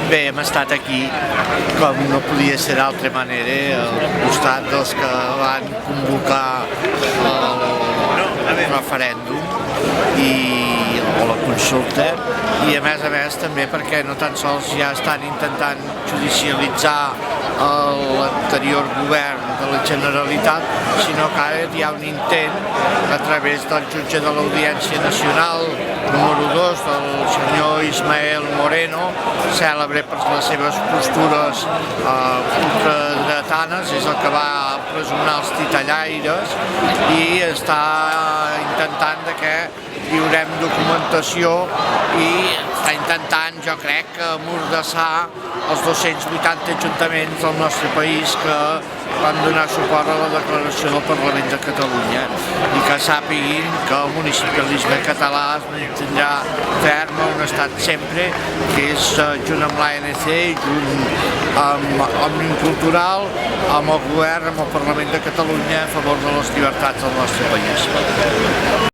Bé, hem estat aquí, com no podia ser d'altra manera, al costat dels que van convocar el referèndum o la consulta, i a més també perquè no tan sols ja estan intentant judicialitzar l'anterior govern de la Generalitat, sinó que ara hi ha un intent a través del jutge de l'Audiència Nacional número 2, del senyor Ismael Moreno, cèlebre per les seves postures ultradretanes, és el que va empresonar els titellaires i està intentant que lliurem documentació i està intentant, jo crec, amordassar els 280 ajuntaments del nostre país que van donar suport a la declaració del Parlament de Catalunya i que sàpiguin que el municipalisme català es mantindrà ferm on ha estat sempre, que és junt amb l'ANC, junt amb Òmnium Cultural, amb el govern, amb el Parlament de Catalunya a favor de les llibertats del nostre país.